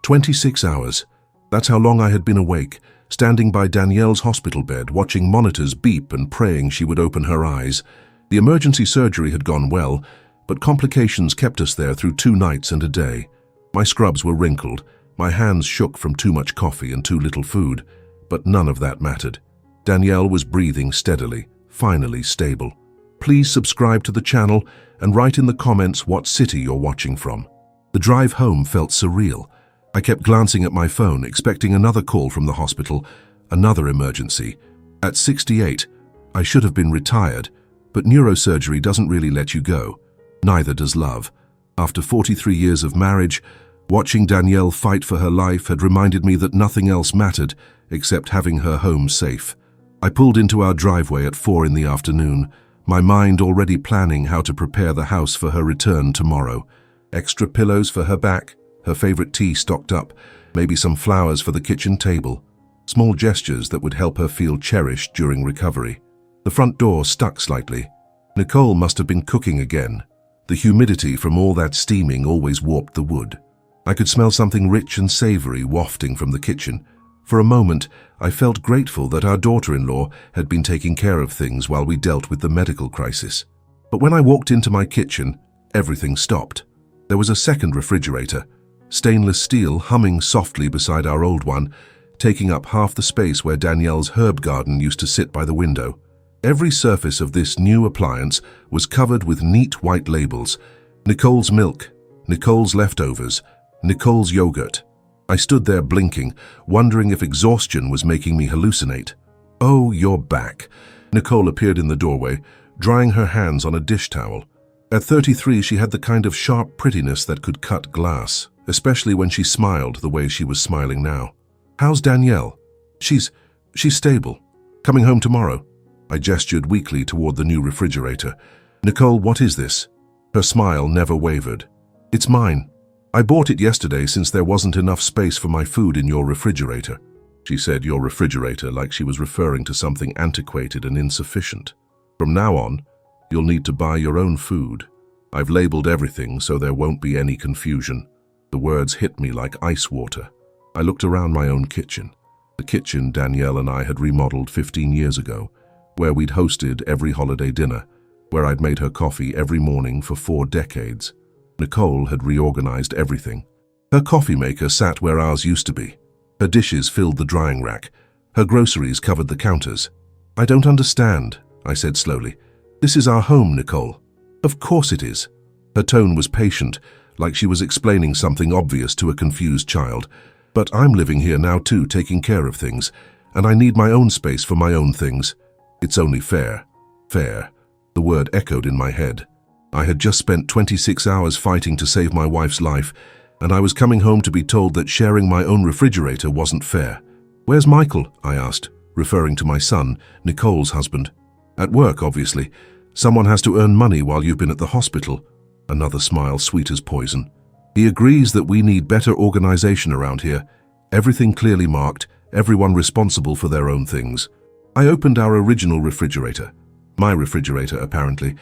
26 hours. That's how long I had been awake, standing by Danielle's hospital bed, watching monitors beep and praying she would open her eyes. The emergency surgery had gone well, but complications kept us there through 2 nights and a day. My scrubs were wrinkled, my hands shook from too much coffee and too little food, but none of that mattered. Danielle was breathing steadily, finally stable. Please subscribe to the channel and write in the comments what city you're watching from. The drive home felt surreal. I kept glancing at my phone, expecting another call from the hospital, another emergency. At 68, I should have been retired, but neurosurgery doesn't really let you go. Neither does love. After 43 years of marriage, watching Danielle fight for her life had reminded me that nothing else mattered except having her home safe. I pulled into our driveway at 4 in the afternoon, my mind already planning how to prepare the house for her return tomorrow. Extra pillows for her back, her favorite tea stocked up, maybe some flowers for the kitchen table. Small gestures that would help her feel cherished during recovery. The front door stuck slightly. Nicole must have been cooking again. The humidity from all that steaming always warped the wood. I could smell something rich and savory wafting from the kitchen. For a moment, I felt grateful that our daughter-in-law had been taking care of things while we dealt with the medical crisis. But when I walked into my kitchen, everything stopped. There was a second refrigerator, stainless steel humming softly beside our old one, taking up half the space where Danielle's herb garden used to sit by the window. Every surface of this new appliance was covered with neat white labels. Nicole's milk, Nicole's leftovers, Nicole's yogurt. I stood there blinking, wondering if exhaustion was making me hallucinate. "Oh, you're back." Nicole appeared in the doorway, drying her hands on a dish towel. At 33, she had the kind of sharp prettiness that could cut glass, especially when she smiled the way she was smiling now. "How's Danielle?" She's stable. Coming home tomorrow." I gestured weakly toward the new refrigerator. "Nicole, what is this?" Her smile never wavered. "It's mine. I bought it yesterday since there wasn't enough space for my food in your refrigerator." She said your refrigerator like she was referring to something antiquated and insufficient. "From now on, you'll need to buy your own food. I've labeled everything so there won't be any confusion." The words hit me like ice water. I looked around my own kitchen, the kitchen Danielle and I had remodeled 15 years ago, where we'd hosted every holiday dinner, where I'd made her coffee every morning for 4 decades. Nicole had reorganized everything. Her coffee maker sat where ours used to be. Her dishes filled the drying rack. Her groceries covered the counters. "I don't understand," I said slowly. "This is our home, Nicole." "Of course it is." Her tone was patient, like she was explaining something obvious to a confused child. "But I'm living here now too, taking care of things, and I need my own space for my own things. It's only fair." Fair. The word echoed in my head. I had just spent 26 hours fighting to save my wife's life, and I was coming home to be told that sharing my own refrigerator wasn't fair. "Where's Michael?" I asked, referring to my son, Nicole's husband. "At work, obviously. Someone has to earn money while you've been at the hospital." Another smile sweet as poison. "He agrees that we need better organization around here. Everything clearly marked, everyone responsible for their own things." I opened our original refrigerator, my refrigerator apparently,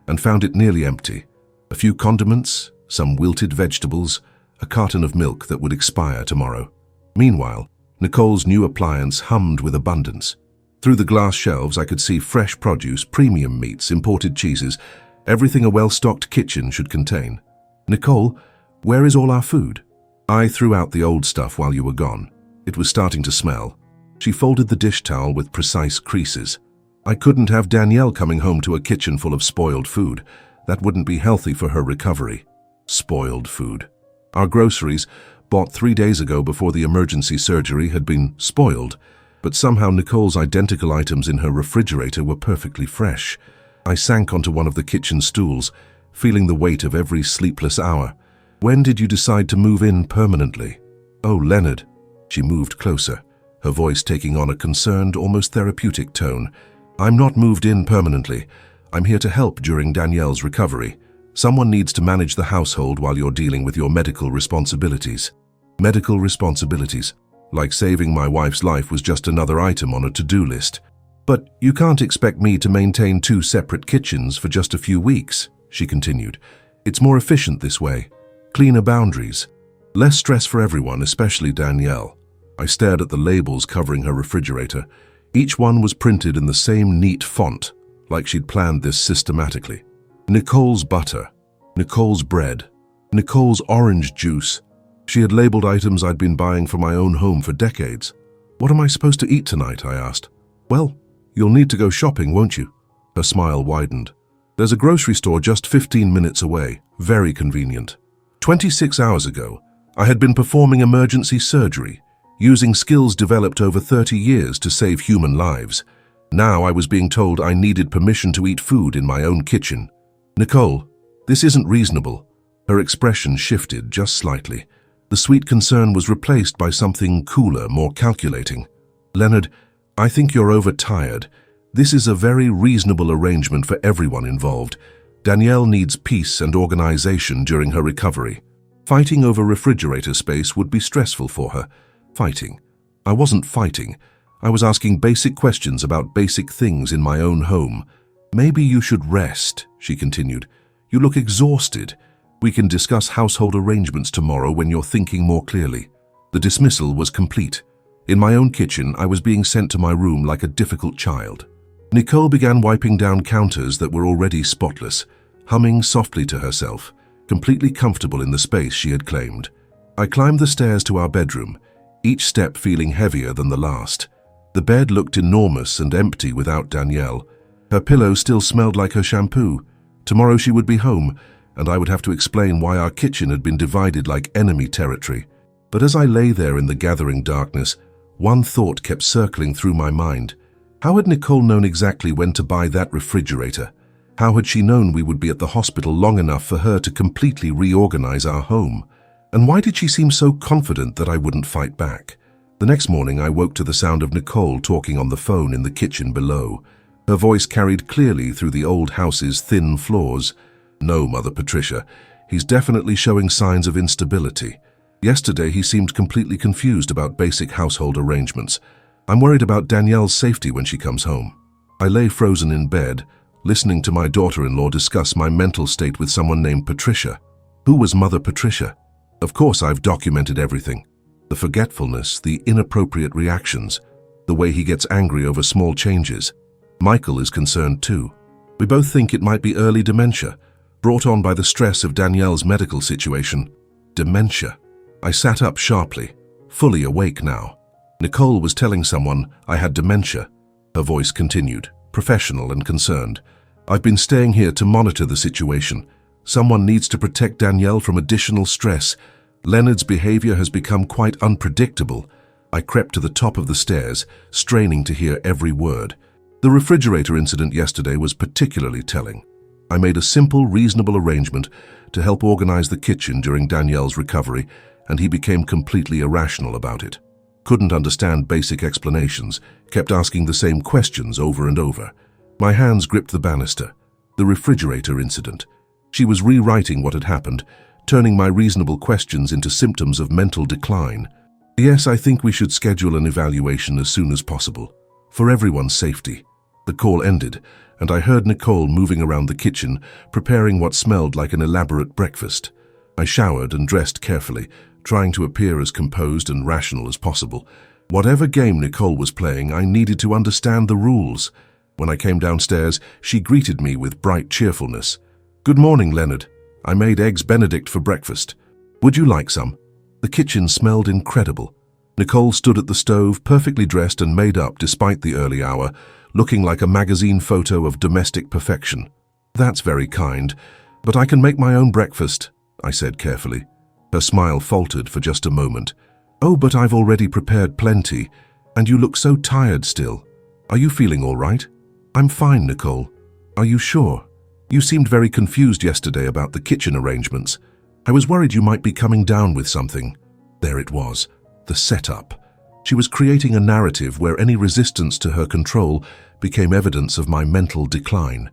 and found it nearly empty. A few condiments, some wilted vegetables, a carton of milk that would expire tomorrow. Meanwhile, Nicole's new appliance hummed with abundance. Through the glass shelves I could see fresh produce, premium meats, imported cheeses, everything a well-stocked kitchen should contain. "Nicole, where is all our food?" "I threw out the old stuff while you were gone. It was starting to smell." She folded the dish towel with precise creases. "I couldn't have Danielle coming home to a kitchen full of spoiled food. That wouldn't be healthy for her recovery." Spoiled food. Our groceries, bought 3 days ago before the emergency surgery, had been spoiled, but somehow Nicole's identical items in her refrigerator were perfectly fresh. I sank onto one of the kitchen stools, feeling the weight of every sleepless hour. "When did you decide to move in permanently?" "Oh, Leonard." She moved closer, her voice taking on a concerned, almost therapeutic tone. "I'm not moved in permanently. I'm here to help during Danielle's recovery. Someone needs to manage the household while you're dealing with your medical responsibilities." Medical responsibilities. Like saving my wife's life was just another item on a to-do list. "But you can't expect me to maintain 2 separate kitchens for just a few weeks," she continued. "It's more efficient this way. Cleaner boundaries." Less stress for everyone, especially Danielle. I stared at the labels covering her refrigerator. Each one was printed in the same neat font, like she'd planned this systematically. Nicole's butter, Nicole's bread, Nicole's orange juice. She had labeled items I'd been buying for my own home for decades. What am I supposed to eat tonight? I asked. Well, you'll need to go shopping, won't you? Her smile widened. There's a grocery store just 15 minutes away. Very convenient. 26 hours ago, I had been performing emergency surgery, using skills developed over 30 years to save human lives. Now I was being told I needed permission to eat food in my own kitchen. Nicole, this isn't reasonable. Her expression shifted just slightly. The sweet concern was replaced by something cooler, more calculating. Leonard, I think you're overtired. This is a very reasonable arrangement for everyone involved. Danielle needs peace and organization during her recovery. Fighting over refrigerator space would be stressful for her. Fighting. I wasn't fighting. I was asking basic questions about basic things in my own home. Maybe you should rest, she continued. You look exhausted. We can discuss household arrangements tomorrow when you're thinking more clearly. The dismissal was complete. In my own kitchen, I was being sent to my room like a difficult child. Nicole began wiping down counters that were already spotless, humming softly to herself, completely comfortable in the space she had claimed. I climbed the stairs to our bedroom, each step feeling heavier than the last. The bed looked enormous and empty without Danielle. Her pillow still smelled like her shampoo. Tomorrow she would be home, and I would have to explain why our kitchen had been divided like enemy territory. But as I lay there in the gathering darkness, one thought kept circling through my mind. How had Nicole known exactly when to buy that refrigerator? How had she known we would be at the hospital long enough for her to completely reorganize our home? And why did she seem so confident that I wouldn't fight back? The next morning I woke to the sound of Nicole talking on the phone in the kitchen below. Her voice carried clearly through the old house's thin floors. No, Mother Patricia, he's definitely showing signs of instability. Yesterday he seemed completely confused about basic household arrangements. I'm worried about Danielle's safety when she comes home. I lay frozen in bed, listening to my daughter-in-law discuss my mental state with someone named Patricia. Who was Mother Patricia? Of course I've documented everything. The forgetfulness, the inappropriate reactions, the way he gets angry over small changes. Michael is concerned too. We both think it might be early dementia, brought on by the stress of Danielle's medical situation. Dementia. I sat up sharply, fully awake now. Nicole was telling someone I had dementia. Her voice continued, professional and concerned. I've been staying here to monitor the situation. Someone needs to protect Danielle from additional stress. Leonard's behavior has become quite unpredictable. I crept to the top of the stairs, straining to hear every word. The refrigerator incident yesterday was particularly telling. I made a simple, reasonable arrangement to help organize the kitchen during Danielle's recovery, and he became completely irrational about it. Couldn't understand basic explanations, kept asking the same questions over and over. My hands gripped the banister. The refrigerator incident. She was rewriting what had happened, turning my reasonable questions into symptoms of mental decline. Yes, I think we should schedule an evaluation as soon as possible, for everyone's safety. The call ended, and I heard Nicole moving around the kitchen, preparing what smelled like an elaborate breakfast. I showered and dressed carefully, trying to appear as composed and rational as possible. Whatever game Nicole was playing, I needed to understand the rules. When I came downstairs, she greeted me with bright cheerfulness. "Good morning, Leonard. I made eggs Benedict for breakfast. Would you like some?" The kitchen smelled incredible. Nicole stood at the stove, perfectly dressed and made up despite the early hour, looking like a magazine photo of domestic perfection. "That's very kind, but I can make my own breakfast," I said carefully. Her smile faltered for just a moment. "Oh, but I've already prepared plenty, and you look so tired still. Are you feeling all right?" "I'm fine, Nicole. Are you sure? You seemed very confused yesterday about the kitchen arrangements. I was worried you might be coming down with something." There it was, the setup. She was creating a narrative where any resistance to her control became evidence of my mental decline.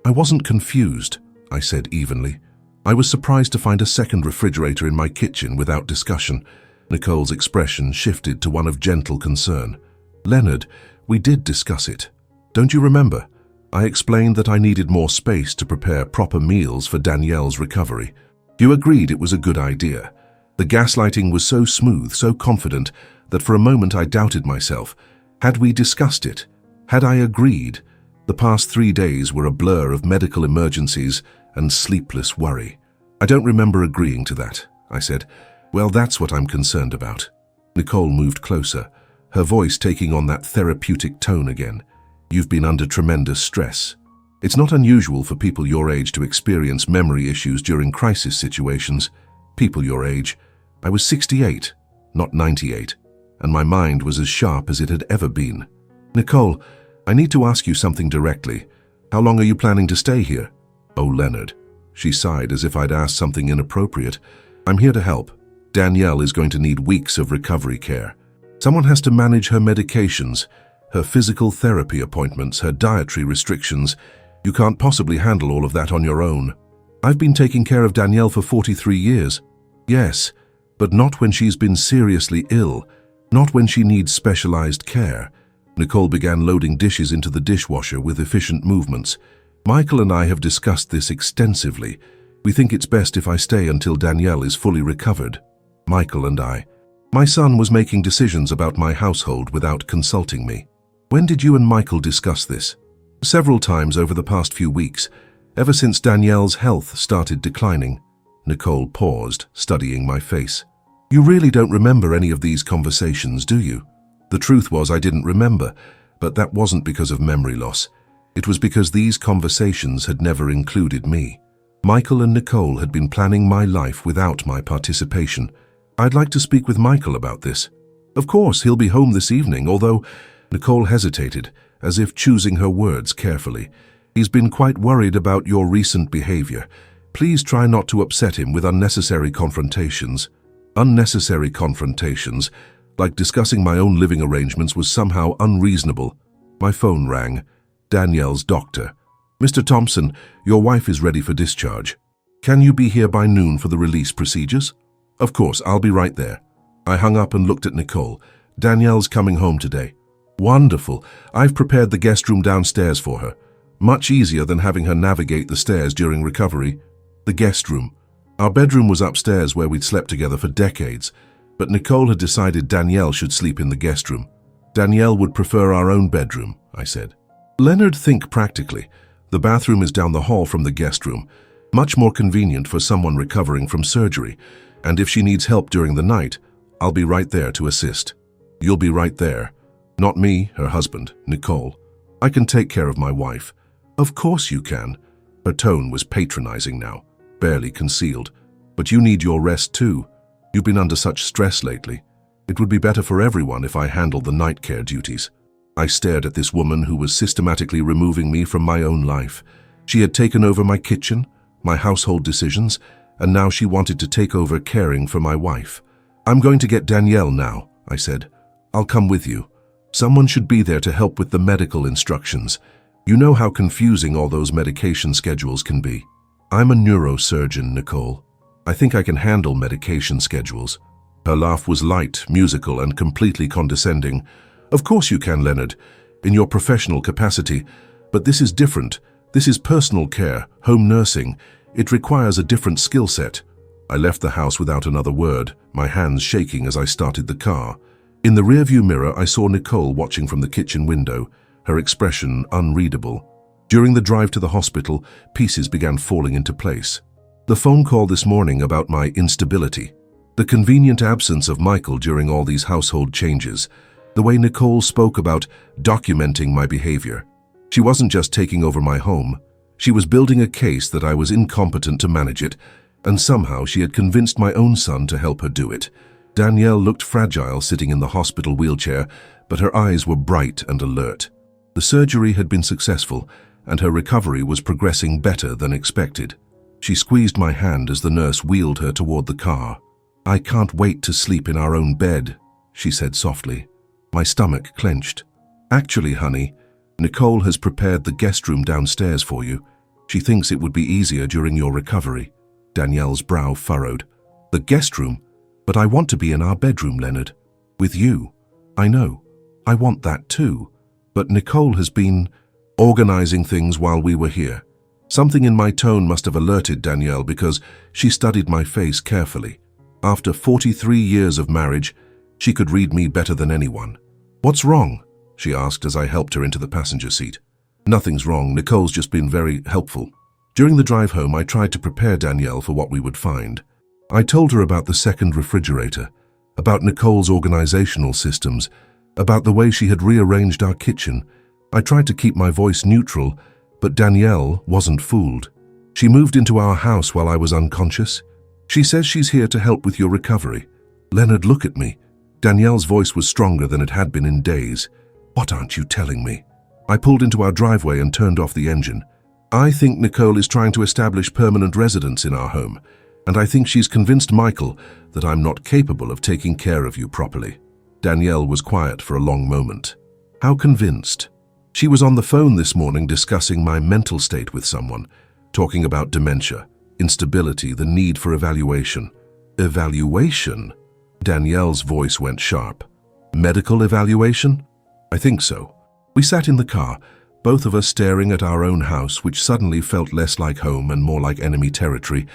"I wasn't confused," I said evenly. "I was surprised to find a second refrigerator in my kitchen without discussion." Nicole's expression shifted to one of gentle concern. "Leonard, we did discuss it. Don't you remember? I explained that I needed more space to prepare proper meals for Danielle's recovery. You agreed it was a good idea. The gaslighting was so smooth, so confident, that for a moment I doubted myself. Had we discussed it? Had I agreed? The past 3 days were a blur of medical emergencies and sleepless worry. I don't remember agreeing to that, I said. Well, that's what I'm concerned about. Nicole moved closer, her voice taking on that therapeutic tone again. You've been under tremendous stress. It's not unusual for people your age to experience memory issues during crisis situations. People your age. I was 68, not 98, and my mind was as sharp as it had ever been. Nicole, I need to ask you something directly. How long are you planning to stay here? Oh, Leonard. She sighed as if I'd asked something inappropriate. I'm here to help. Danielle is going to need weeks of recovery care. Someone has to manage her medications, her physical therapy appointments, her dietary restrictions. You can't possibly handle all of that on your own. I've been taking care of Danielle for 43 years. Yes, but not when she's been seriously ill, not when she needs specialized care. Nicole began loading dishes into the dishwasher with efficient movements. Michael and I have discussed this extensively. We think it's best if I stay until Danielle is fully recovered. Michael and I. My son was making decisions about my household without consulting me. When did you and Michael discuss this? Several times over the past few weeks, ever since Danielle's health started declining. Nicole paused, studying my face. You really don't remember any of these conversations, do you? The truth was I didn't remember, but that wasn't because of memory loss. It was because these conversations had never included me. Michael and Nicole had been planning my life without my participation. I'd like to speak with Michael about this. Of course, he'll be home this evening, although Nicole hesitated, as if choosing her words carefully. He's been quite worried about your recent behavior. Please try not to upset him with unnecessary confrontations. Unnecessary confrontations, like discussing my own living arrangements, was somehow unreasonable. My phone rang. Danielle's doctor. Mr. Thompson, your wife is ready for discharge. Can you be here by noon for the release procedures? Of course, I'll be right there. I hung up and looked at Nicole. Danielle's coming home today. Wonderful. I've prepared the guest room downstairs for her. Much easier than having her navigate the stairs during recovery. The guest room. Our bedroom was upstairs where we'd slept together for decades, but Nicole had decided Danielle should sleep in the guest room. Danielle would prefer our own bedroom, I said. Leonard, think practically. The bathroom is down the hall from the guest room, much more convenient for someone recovering from surgery, and if she needs help during the night, I'll be right there to assist. You'll be right there. Not me, her husband, Nicole. I can take care of my wife. Of course you can. Her tone was patronizing now, barely concealed. But you need your rest too. You've been under such stress lately. It would be better for everyone if I handled the night care duties. I stared at this woman who was systematically removing me from my own life. She had taken over my kitchen, my household decisions, and now she wanted to take over caring for my wife. I'm going to get Danielle now, I said. I'll come with you. Someone should be there to help with the medical instructions. You know how confusing all those medication schedules can be. I'm a neurosurgeon, Nicole. I think I can handle medication schedules. Her laugh was light, musical, and completely condescending. Of course you can, Leonard, in your professional capacity. But this is different. This is personal care, home nursing. It requires a different skill set. I left the house without another word, my hands shaking as I started the car. In the rearview mirror, I saw Nicole watching from the kitchen window, her expression unreadable. During the drive to the hospital, pieces began falling into place. The phone call this morning about my instability. The convenient absence of Michael during all these household changes. The way Nicole spoke about documenting my behavior. She wasn't just taking over my home. She was building a case that I was incompetent to manage it, and somehow she had convinced my own son to help her do it. Danielle looked fragile sitting in the hospital wheelchair, but her eyes were bright and alert. The surgery had been successful, and her recovery was progressing better than expected. She squeezed my hand as the nurse wheeled her toward the car. I can't wait to sleep in our own bed, she said softly. My stomach clenched. Actually, honey, Nicole has prepared the guest room downstairs for you. She thinks it would be easier during your recovery. Danielle's brow furrowed. The guest room? But I want to be in our bedroom, Leonard. With you. I know. I want that too. But Nicole has been organizing things while we were here. Something in my tone must have alerted Danielle because she studied my face carefully. After 43 years of marriage, she could read me better than anyone. "What's wrong?" she asked as I helped her into the passenger seat. "Nothing's wrong. Nicole's just been very helpful." During the drive home, I tried to prepare Danielle for what we would find. I told her about the second refrigerator, about Nicole's organizational systems, about the way she had rearranged our kitchen. I tried to keep my voice neutral, but Danielle wasn't fooled. "She moved into our house while I was unconscious. She says she's here to help with your recovery." "Leonard, look at me." Danielle's voice was stronger than it had been in days. "What aren't you telling me?" I pulled into our driveway and turned off the engine. "I think Nicole is trying to establish permanent residence in our home, and I think she's convinced Michael that I'm not capable of taking care of you properly." Danielle was quiet for a long moment. "How convinced?" "She was on the phone this morning discussing my mental state with someone, talking about dementia, instability, the need for evaluation." "Evaluation?" Danielle's voice went sharp. "Medical evaluation?" "I think so." We sat in the car, both of us staring at our own house, which suddenly felt less like home and more like enemy territory.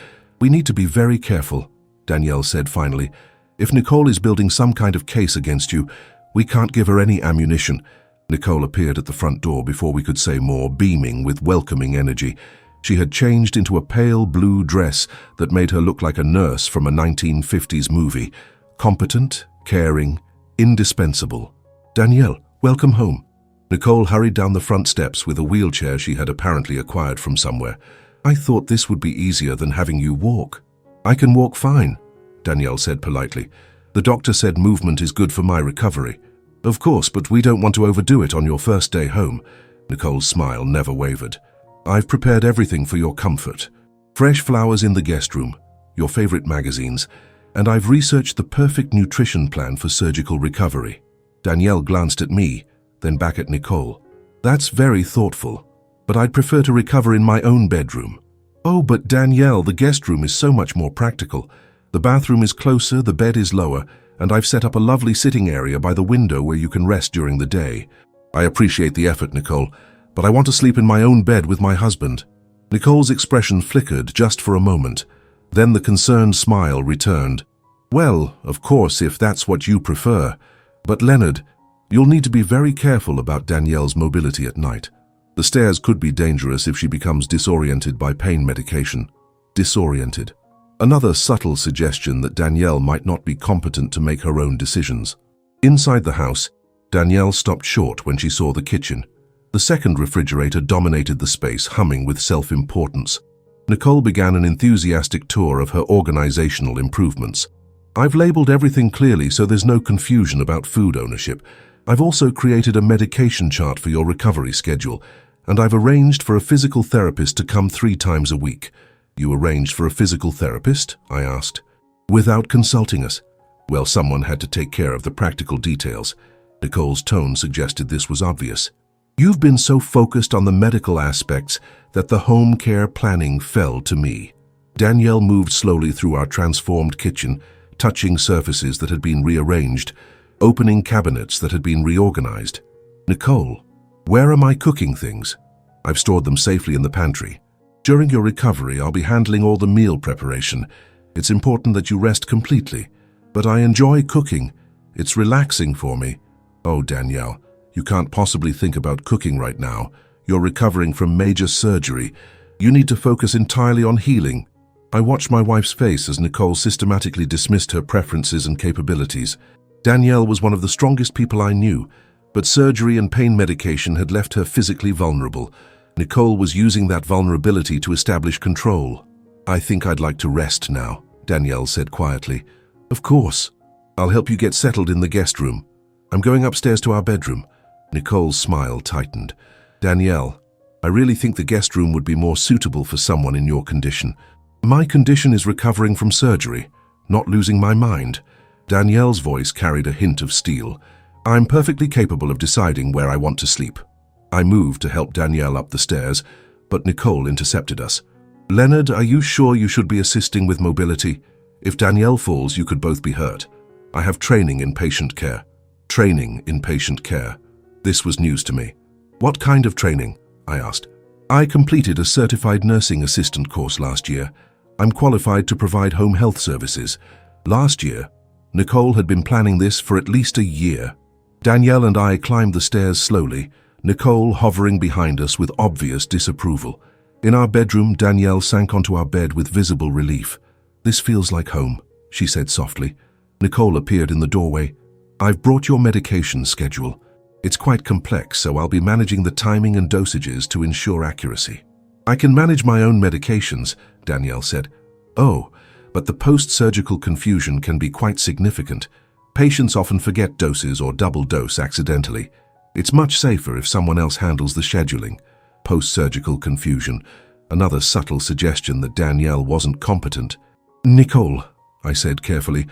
"We need to be very careful," Danielle said finally. "If Nicole is building some kind of case against you, we can't give her any ammunition." Nicole appeared at the front door before we could say more, beaming with welcoming energy. She had changed into a pale blue dress that made her look like a nurse from a 1950s movie. Competent, caring, indispensable. "Danielle, welcome home." Nicole hurried down the front steps with a wheelchair she had apparently acquired from somewhere. "I thought this would be easier than having you walk." "I can walk fine," Danielle said politely. "The doctor said movement is good for my recovery." "Of course, but we don't want to overdo it on your first day home." Nicole's smile never wavered. "I've prepared everything for your comfort. Fresh flowers in the guest room, your favorite magazines, and I've researched the perfect nutrition plan for surgical recovery." Danielle glanced at me, then back at Nicole. "That's very thoughtful, but I'd prefer to recover in my own bedroom." "Oh, but Danielle, the guest room is so much more practical. The bathroom is closer, the bed is lower, and I've set up a lovely sitting area by the window where you can rest during the day." "I appreciate the effort, Nicole, but I want to sleep in my own bed with my husband." Nicole's expression flickered just for a moment. Then the concerned smile returned. "Well, of course, if that's what you prefer. But Leonard, you'll need to be very careful about Danielle's mobility at night. The stairs could be dangerous if she becomes disoriented by pain medication." Disoriented. Another subtle suggestion that Danielle might not be competent to make her own decisions. Inside the house, Danielle stopped short when she saw the kitchen. The second refrigerator dominated the space, humming with self-importance. Nicole began an enthusiastic tour of her organizational improvements. "I've labeled everything clearly so there's no confusion about food ownership. I've also created a medication chart for your recovery schedule, and I've arranged for a physical therapist to come 3 times a week." "You arranged for a physical therapist?" I asked. "Without consulting us." "Well, someone had to take care of the practical details." Nicole's tone suggested this was obvious. "You've been so focused on the medical aspects that the home care planning fell to me." Danielle moved slowly through our transformed kitchen, touching surfaces that had been rearranged, opening cabinets that had been reorganized. "Nicole, where are my cooking things?" "I've stored them safely in the pantry. During your recovery, I'll be handling all the meal preparation. It's important that you rest completely. But I enjoy cooking. It's relaxing for me." "Oh, Danielle, you can't possibly think about cooking right now. You're recovering from major surgery. You need to focus entirely on healing." I watched my wife's face as Nicole systematically dismissed her preferences and capabilities. Danielle was one of the strongest people I knew, but surgery and pain medication had left her physically vulnerable. Nicole was using that vulnerability to establish control. "I think I'd like to rest now," Danielle said quietly. "Of course. I'll help you get settled in the guest room. I'm going upstairs to our bedroom." Nicole's smile tightened. "Danielle, I really think the guest room would be more suitable for someone in your condition." "My condition is recovering from surgery, not losing my mind." Danielle's voice carried a hint of steel. "I'm perfectly capable of deciding where I want to sleep." I moved to help Danielle up the stairs, but Nicole intercepted us. "Leonard, are you sure you should be assisting with mobility? If Danielle falls, you could both be hurt. I have training in patient care." Training in patient care. This was news to me. "What kind of training?" I asked. "I completed a certified nursing assistant course last year. I'm qualified to provide home health services. Last year, Nicole had been planning this for at least a year. Danielle and I climbed the stairs slowly, Nicole hovering behind us with obvious disapproval. In our bedroom, Danielle sank onto our bed with visible relief. "This feels like home," she said softly. Nicole appeared in the doorway. "I've brought your medication schedule. It's quite complex, so I'll be managing the timing and dosages to ensure accuracy." "I can manage my own medications," Danielle said. "Oh, but the post-surgical confusion can be quite significant. Patients often forget doses or double dose accidentally. It's much safer if someone else handles the scheduling." Post-surgical confusion, another subtle suggestion that Danielle wasn't competent. "Nicole," I said carefully,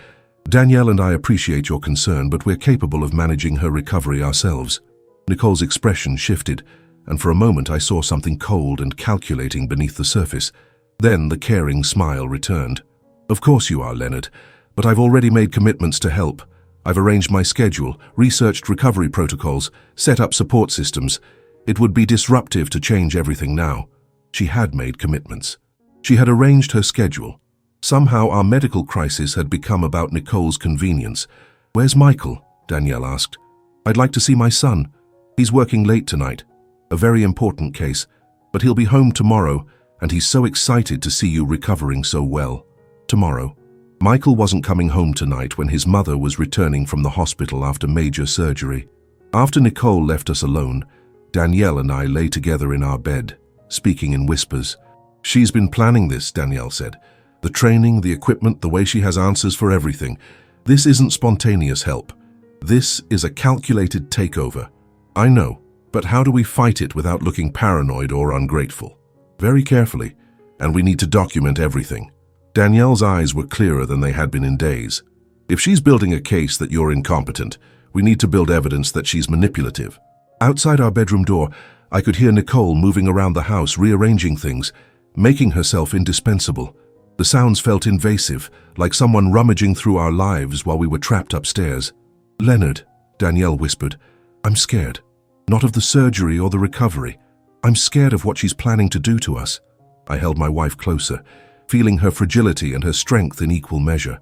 "Danielle and I appreciate your concern, but we're capable of managing her recovery ourselves." Nicole's expression shifted, and for a moment I saw something cold and calculating beneath the surface. Then the caring smile returned. "Of course you are, Leonard, but I've already made commitments to help. I've arranged my schedule, researched recovery protocols, set up support systems. It would be disruptive to change everything now." She had made commitments. She had arranged her schedule. Somehow our medical crisis had become about Nicole's convenience. "Where's Michael?" Danielle asked. "I'd like to see my son. He's working late tonight. A very important case, but he'll be home tomorrow, and he's so excited to see you recovering so well." Tomorrow. Michael wasn't coming home tonight when his mother was returning from the hospital after major surgery. After Nicole left us alone, Danielle and I lay together in our bed, speaking in whispers. "She's been planning this," Danielle said. "The training, the equipment, the way she has answers for everything. This isn't spontaneous help. This is a calculated takeover." "I know, but how do we fight it without looking paranoid or ungrateful?" "Very carefully, and we need to document everything." Danielle's eyes were clearer than they had been in days. "If she's building a case that you're incompetent, we need to build evidence that she's manipulative." Outside our bedroom door, I could hear Nicole moving around the house, rearranging things, making herself indispensable. The sounds felt invasive, like someone rummaging through our lives while we were trapped upstairs. "Leonard," Danielle whispered, "I'm scared. Not of the surgery or the recovery. I'm scared of what she's planning to do to us." I held my wife closer, feeling her fragility and her strength in equal measure.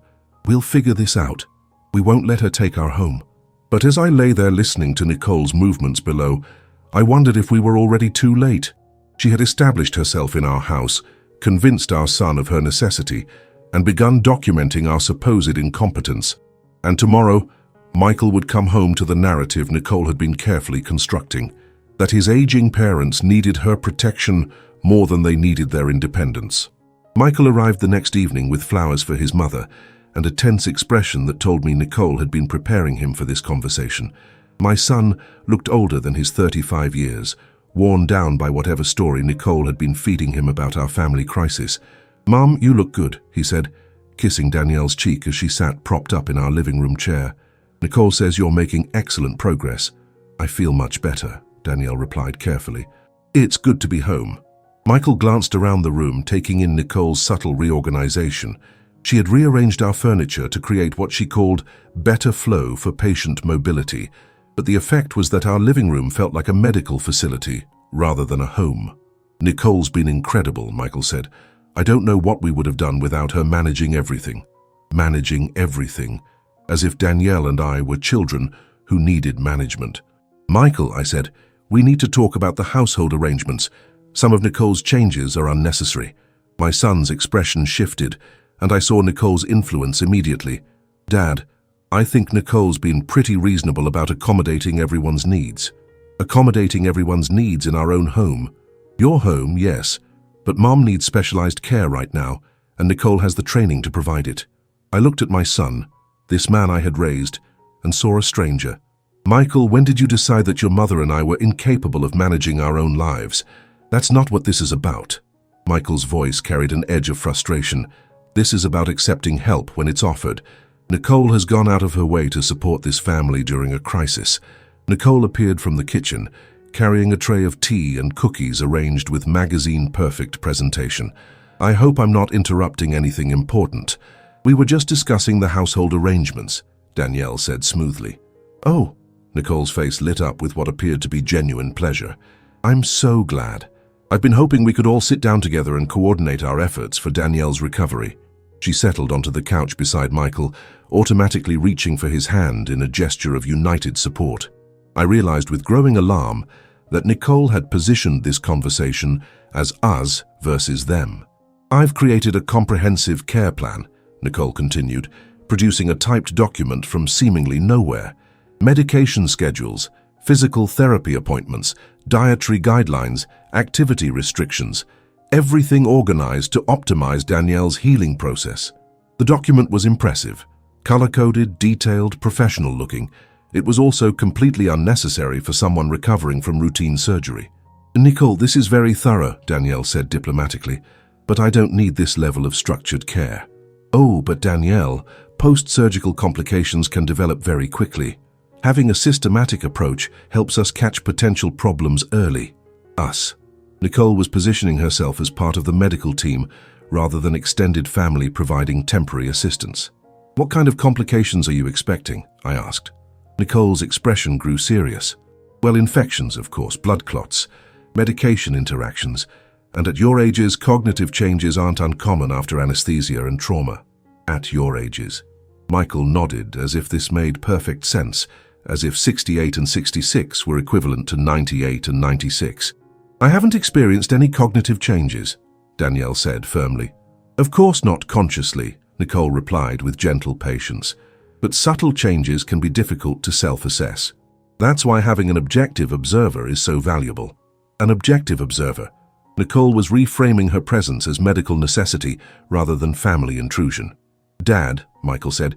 "We'll figure this out. We won't let her take our home." But as I lay there listening to Nicole's movements below, I wondered if we were already too late. She had established herself in our house, convinced our son of her necessity, and begun documenting our supposed incompetence. And tomorrow, Michael would come home to the narrative Nicole had been carefully constructing, that his aging parents needed her protection more than they needed their independence. Michael arrived the next evening with flowers for his mother and a tense expression that told me Nicole had been preparing him for this conversation. My son looked older than his 35 years, worn down by whatever story Nicole had been feeding him about our family crisis. "Mom, you look good," he said, kissing Danielle's cheek as she sat propped up in our living room chair. "Nicole says you're making excellent progress." "I feel much better," Danielle replied carefully. "It's good to be home." Michael glanced around the room, taking in Nicole's subtle reorganization. She had rearranged our furniture to create what she called better flow for patient mobility, but the effect was that our living room felt like a medical facility rather than a home. "Nicole's been incredible," Michael said. "I don't know what we would have done without her managing everything." Managing everything, as if Danielle and I were children who needed management. "Michael," I said, "we need to talk about the household arrangements. Some of Nicole's changes are unnecessary." My son's expression shifted, and I saw Nicole's influence immediately. "Dad, I think Nicole's been pretty reasonable about accommodating everyone's needs." "Accommodating everyone's needs in our own home." "Your home, yes, but Mom needs specialized care right now, and Nicole has the training to provide it." I looked at my son, this man I had raised, and saw a stranger. "Michael, when did you decide that your mother and I were incapable of managing our own lives? That's not what this is about." Michael's voice carried an edge of frustration. "This is about accepting help when it's offered. Nicole has gone out of her way to support this family during a crisis." Nicole appeared from the kitchen, carrying a tray of tea and cookies arranged with magazine-perfect presentation. "I hope I'm not interrupting anything important. We were just discussing the household arrangements," Danielle said smoothly. "Oh," Nicole's face lit up with what appeared to be genuine pleasure. "I'm so glad. I've been hoping we could all sit down together and coordinate our efforts for Danielle's recovery." She settled onto the couch beside Michael, automatically reaching for his hand in a gesture of united support. I realized with growing alarm that Nicole had positioned this conversation as us versus them. "I've created a comprehensive care plan," Nicole continued, producing a typed document from seemingly nowhere. Medication schedules, physical therapy appointments, dietary guidelines, activity restrictions, everything organized to optimize Danielle's healing process. The document was impressive, color-coded, detailed, professional-looking. It was also completely unnecessary for someone recovering from routine surgery. "Nicole, this is very thorough," Danielle said diplomatically, "but I don't need this level of structured care." "Oh, but Danielle, post-surgical complications can develop very quickly. Having a systematic approach helps us catch potential problems early." Us. Nicole was positioning herself as part of the medical team rather than extended family providing temporary assistance. "What kind of complications are you expecting?" I asked. Nicole's expression grew serious. "Well, infections, of course, blood clots, medication interactions, and at your ages, cognitive changes aren't uncommon after anesthesia and trauma." "At your ages." Michael nodded as if this made perfect sense, as if 68 and 66 were equivalent to 98 and 96. "I haven't experienced any cognitive changes," Danielle said firmly. "Of course not consciously," Nicole replied with gentle patience. "But subtle changes can be difficult to self-assess. That's why having an objective observer is so valuable." An objective observer. Nicole was reframing her presence as medical necessity rather than family intrusion. "Dad," Michael said,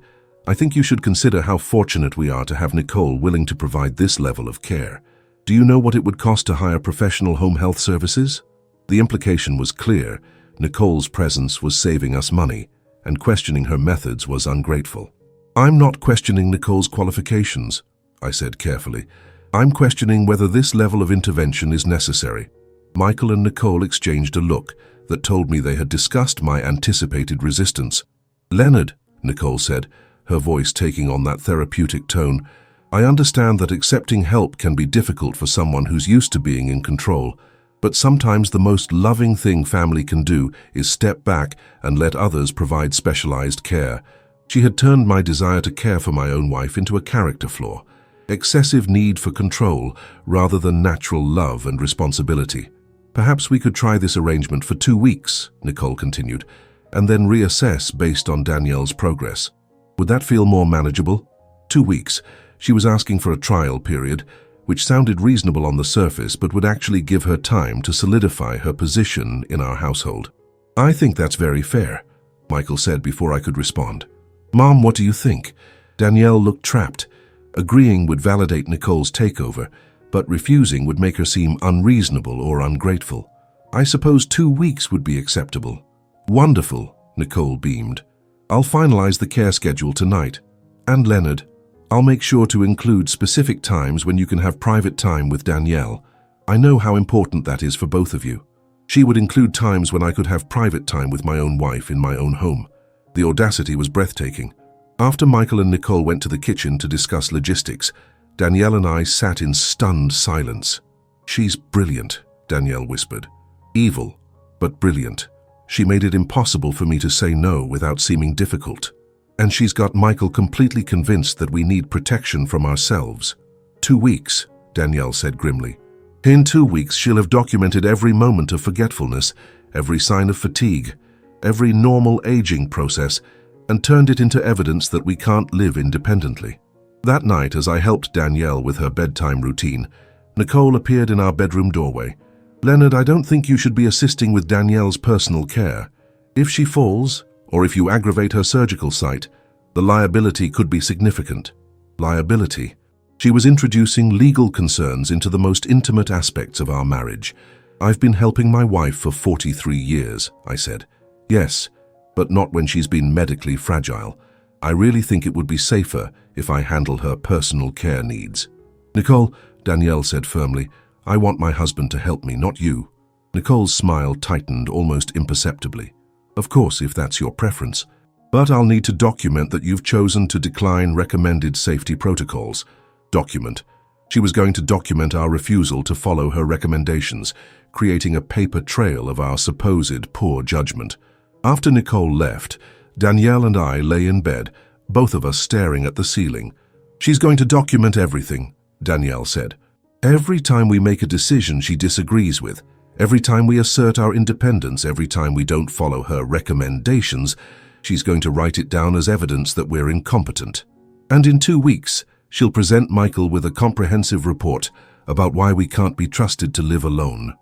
"I think you should consider how fortunate we are to have Nicole willing to provide this level of care. Do you know what it would cost to hire professional home health services?" The implication was clear. Nicole's presence was saving us money, and questioning her methods was ungrateful. "I'm not questioning Nicole's qualifications," I said carefully. "I'm questioning whether this level of intervention is necessary." Michael and Nicole exchanged a look that told me they had discussed my anticipated resistance. "Leonard," Nicole said, her voice taking on that therapeutic tone, "I understand that accepting help can be difficult for someone who's used to being in control, but sometimes the most loving thing family can do is step back and let others provide specialized care." She had turned my desire to care for my own wife into a character flaw, excessive need for control rather than natural love and responsibility. "Perhaps we could try this arrangement for 2 weeks," Nicole continued, "and then reassess based on Danielle's progress. Would that feel more manageable?" 2 weeks. She was asking for a trial period, which sounded reasonable on the surface but would actually give her time to solidify her position in our household. "I think that's very fair," Michael said before I could respond. "Mom, what do you think?" Danielle looked trapped. Agreeing would validate Nicole's takeover, but refusing would make her seem unreasonable or ungrateful. "I suppose 2 weeks would be acceptable." "Wonderful," Nicole beamed. "I'll finalize the care schedule tonight. And Leonard, I'll make sure to include specific times when you can have private time with Danielle. I know how important that is for both of you." She would include times when I could have private time with my own wife in my own home. The audacity was breathtaking. After Michael and Nicole went to the kitchen to discuss logistics, Danielle and I sat in stunned silence. "She's brilliant," Danielle whispered. "Evil, but brilliant. She made it impossible for me to say no without seeming difficult. And she's got Michael completely convinced that we need protection from ourselves." 2 weeks, Danielle said grimly. "In 2 weeks, she'll have documented every moment of forgetfulness, every sign of fatigue, every normal aging process, and turned it into evidence that we can't live independently." That night, as I helped Danielle with her bedtime routine, Nicole appeared in our bedroom doorway. "Leonard, I don't think you should be assisting with Danielle's personal care. If she falls, or if you aggravate her surgical site, the liability could be significant." Liability? She was introducing legal concerns into the most intimate aspects of our marriage. "I've been helping my wife for 43 years, I said. "Yes, but not when she's been medically fragile. I really think it would be safer if I handle her personal care needs." "Nicole," Danielle said firmly, "I want my husband to help me, not you." Nicole's smile tightened almost imperceptibly. "Of course, if that's your preference. But I'll need to document that you've chosen to decline recommended safety protocols." Document. She was going to document our refusal to follow her recommendations, creating a paper trail of our supposed poor judgment. After Nicole left, Danielle and I lay in bed, both of us staring at the ceiling. "She's going to document everything," Danielle said. "Every time we make a decision she disagrees with, every time we assert our independence, every time we don't follow her recommendations, she's going to write it down as evidence that we're incompetent. And in 2 weeks, she'll present Michael with a comprehensive report about why we can't be trusted to live alone.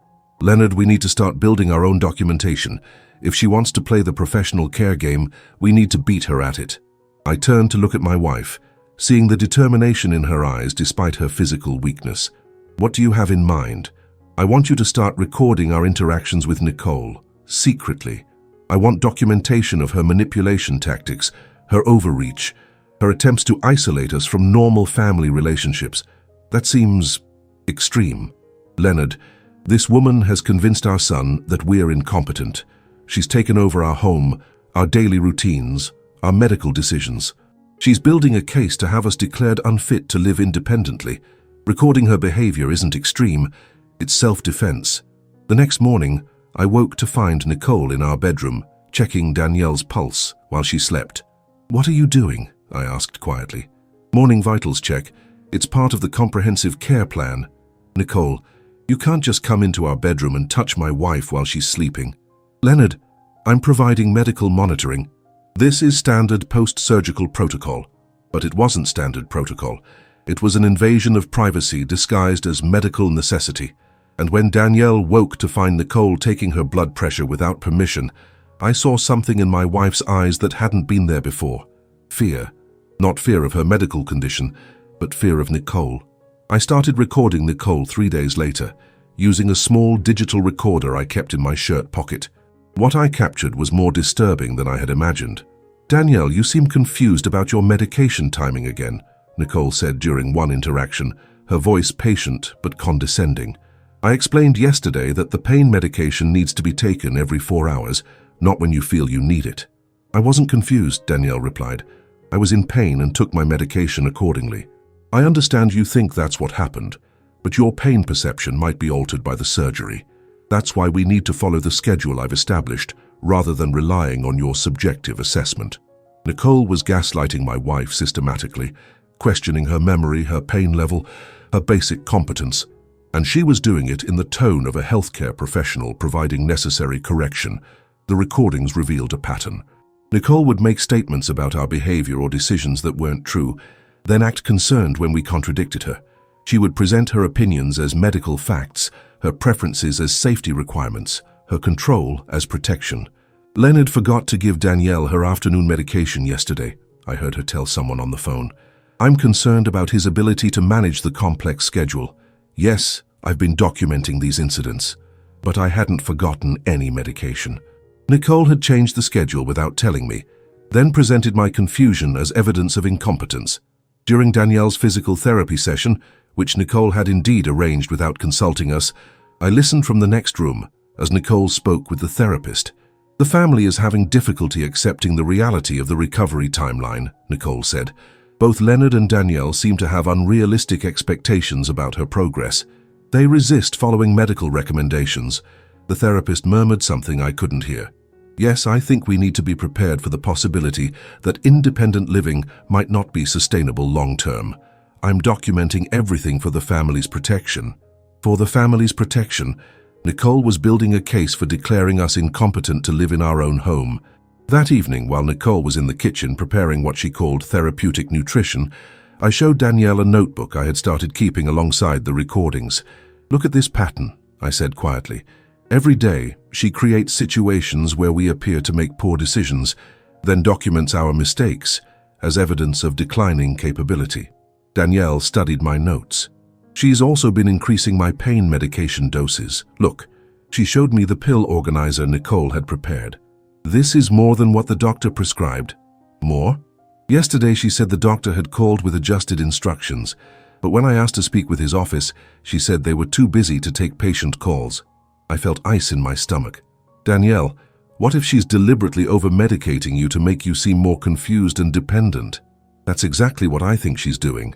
Leonard, we need to start building our own documentation. If she wants to play the professional care game, we need to beat her at it." I turned to look at my wife, seeing the determination in her eyes despite her physical weakness. "What do you have in mind?" "I want you to start recording our interactions with Nicole, secretly. I want documentation of her manipulation tactics, her overreach, her attempts to isolate us from normal family relationships. That seems extreme. Leonard, this woman has convinced our son that we're incompetent. She's taken over our home, our daily routines, our medical decisions. She's building a case to have us declared unfit to live independently. Recording her behavior isn't extreme, it's self-defense." The next morning, I woke to find Nicole in our bedroom, checking Danielle's pulse while she slept. "What are you doing?" I asked quietly. "Morning vitals check. It's part of the comprehensive care plan." "Nicole, you can't just come into our bedroom and touch my wife while she's sleeping." "Leonard, I'm providing medical monitoring." "This is standard post-surgical protocol." But it wasn't standard protocol. It was an invasion of privacy disguised as medical necessity. And when Danielle woke to find Nicole taking her blood pressure without permission, I saw something in my wife's eyes that hadn't been there before. Fear. Not fear of her medical condition, but fear of Nicole. I started recording Nicole 3 days later, using a small digital recorder I kept in my shirt pocket. What I captured was more disturbing than I had imagined. "Danielle, you seem confused about your medication timing again," Nicole said during one interaction, her voice patient but condescending. "I explained yesterday that the pain medication needs to be taken every 4 hours, not when you feel you need it." "I wasn't confused," Danielle replied. "I was in pain and took my medication accordingly. I understand you think that's what happened, but your pain perception might be altered by the surgery. That's why we need to follow the schedule I've established, rather than relying on your subjective assessment." Nicole was gaslighting my wife systematically, questioning her memory, her pain level, her basic competence. And she was doing it in the tone of a healthcare professional providing necessary correction. The recordings revealed a pattern. Nicole would make statements about our behavior or decisions that weren't true, then act concerned when we contradicted her. She would present her opinions as medical facts, her preferences as safety requirements, her control as protection. "Leonard forgot to give Danielle her afternoon medication yesterday," I heard her tell someone on the phone. "I'm concerned about his ability to manage the complex schedule. Yes, I've been documenting these incidents, but I hadn't forgotten any medication." Nicole had changed the schedule without telling me, then presented my confusion as evidence of incompetence. During Danielle's physical therapy session, which Nicole had indeed arranged without consulting us, I listened from the next room as Nicole spoke with the therapist. "The family is having difficulty accepting the reality of the recovery timeline," Nicole said. "Both Leonard and Danielle seem to have unrealistic expectations about her progress. They resist following medical recommendations." The therapist murmured something I couldn't hear. "Yes, I think we need to be prepared for the possibility that independent living might not be sustainable long-term. I'm documenting everything for the family's protection." For the family's protection, Nicole was building a case for declaring us incompetent to live in our own home. That evening, while Nicole was in the kitchen preparing what she called therapeutic nutrition, I showed Danielle a notebook I had started keeping alongside the recordings. "Look at this pattern," I said quietly. "Every day, she creates situations where we appear to make poor decisions, then documents our mistakes as evidence of declining capability." Danielle studied my notes. "She's also been increasing my pain medication doses. Look," she showed me the pill organizer Nicole had prepared. "This is more than what the doctor prescribed." "More?" "Yesterday she said the doctor had called with adjusted instructions, but when I asked to speak with his office, she said they were too busy to take patient calls." I felt ice in my stomach. "Danielle, what if she's deliberately over-medicating you to make you seem more confused and dependent?" "That's exactly what I think she's doing.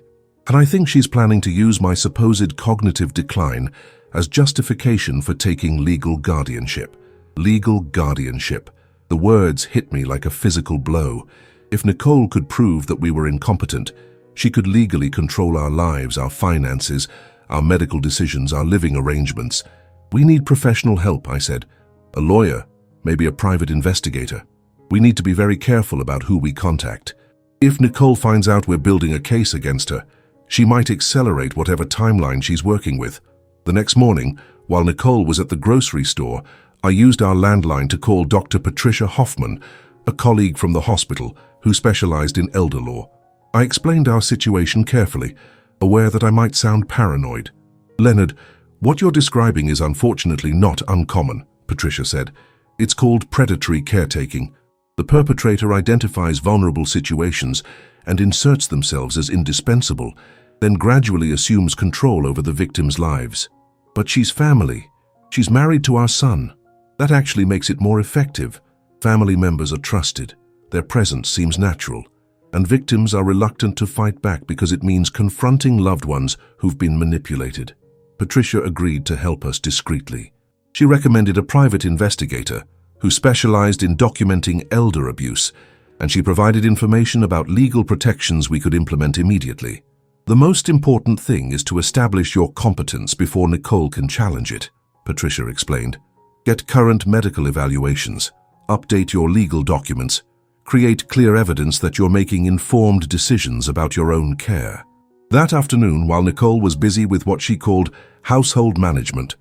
And I think she's planning to use my supposed cognitive decline as justification for taking legal guardianship." Legal guardianship. The words hit me like a physical blow. If Nicole could prove that we were incompetent, she could legally control our lives, our finances, our medical decisions, our living arrangements. We need professional help, I said. A lawyer, maybe a private investigator. We need to be very careful about who we contact. If Nicole finds out we're building a case against her, she might accelerate whatever timeline she's working with. The next morning, while Nicole was at the grocery store, I used our landline to call Dr. Patricia Hoffman, a colleague from the hospital who specialized in elder law. I explained our situation carefully, aware that I might sound paranoid. "Leonard, what you're describing is unfortunately not uncommon," Patricia said. "It's called predatory caretaking. The perpetrator identifies vulnerable situations and inserts themselves as indispensable, then gradually assumes control over the victims' lives. But she's family. She's married to our son. That actually makes it more effective. Family members are trusted. Their presence seems natural. And victims are reluctant to fight back because it means confronting loved ones who've been manipulated." Patricia agreed to help us discreetly. She recommended a private investigator who specialized in documenting elder abuse, and she provided information about legal protections we could implement immediately. "The most important thing is to establish your competence before Nicole can challenge it," Patricia explained. "Get current medical evaluations, update your legal documents, create clear evidence that you're making informed decisions about your own care." That afternoon, while Nicole was busy with what she called household management,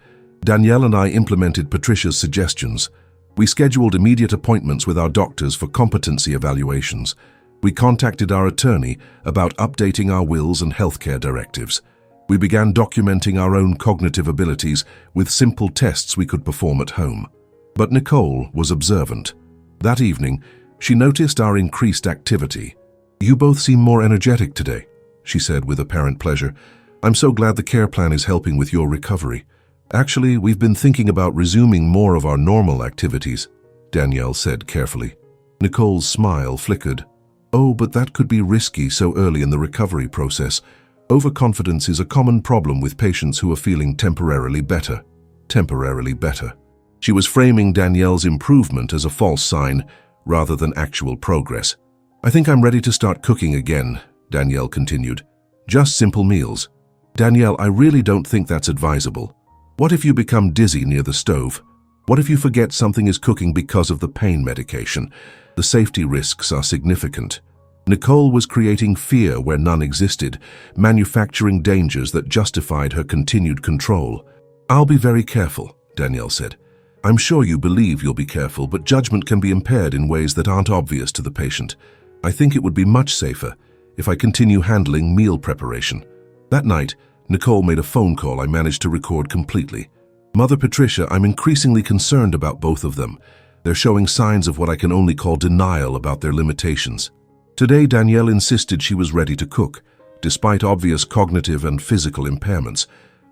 Danielle and I implemented Patricia's suggestions. We scheduled immediate appointments with our doctors for competency evaluations. We contacted our attorney about updating our wills and healthcare directives. We began documenting our own cognitive abilities with simple tests we could perform at home. But Nicole was observant. That evening, she noticed our increased activity. "You both seem more energetic today," she said with apparent pleasure. "I'm so glad the care plan is helping with your recovery. Actually, we've been thinking about resuming more of our normal activities," Danielle said carefully. Nicole's smile flickered. "Oh, but that could be risky so early in the recovery process. Overconfidence is a common problem with patients who are feeling temporarily better." Temporarily better. She was framing Danielle's improvement as a false sign rather than actual progress. "I think I'm ready to start cooking again," Danielle continued. "Just simple meals." "Danielle, I really don't think that's advisable. What if you become dizzy near the stove? What if you forget something is cooking because of the pain medication? The safety risks are significant." Nicole was creating fear where none existed, manufacturing dangers that justified her continued control. "I'll be very careful," Danielle said. "I'm sure you believe you'll be careful, but judgment can be impaired in ways that aren't obvious to the patient. I think it would be much safer if I continue handling meal preparation." That night, Nicole made a phone call I managed to record completely. "Mother Patricia, I'm increasingly concerned about both of them. They're showing signs of what I can only call denial about their limitations." Today, Danielle insisted she was ready to cook, despite obvious cognitive and physical impairments.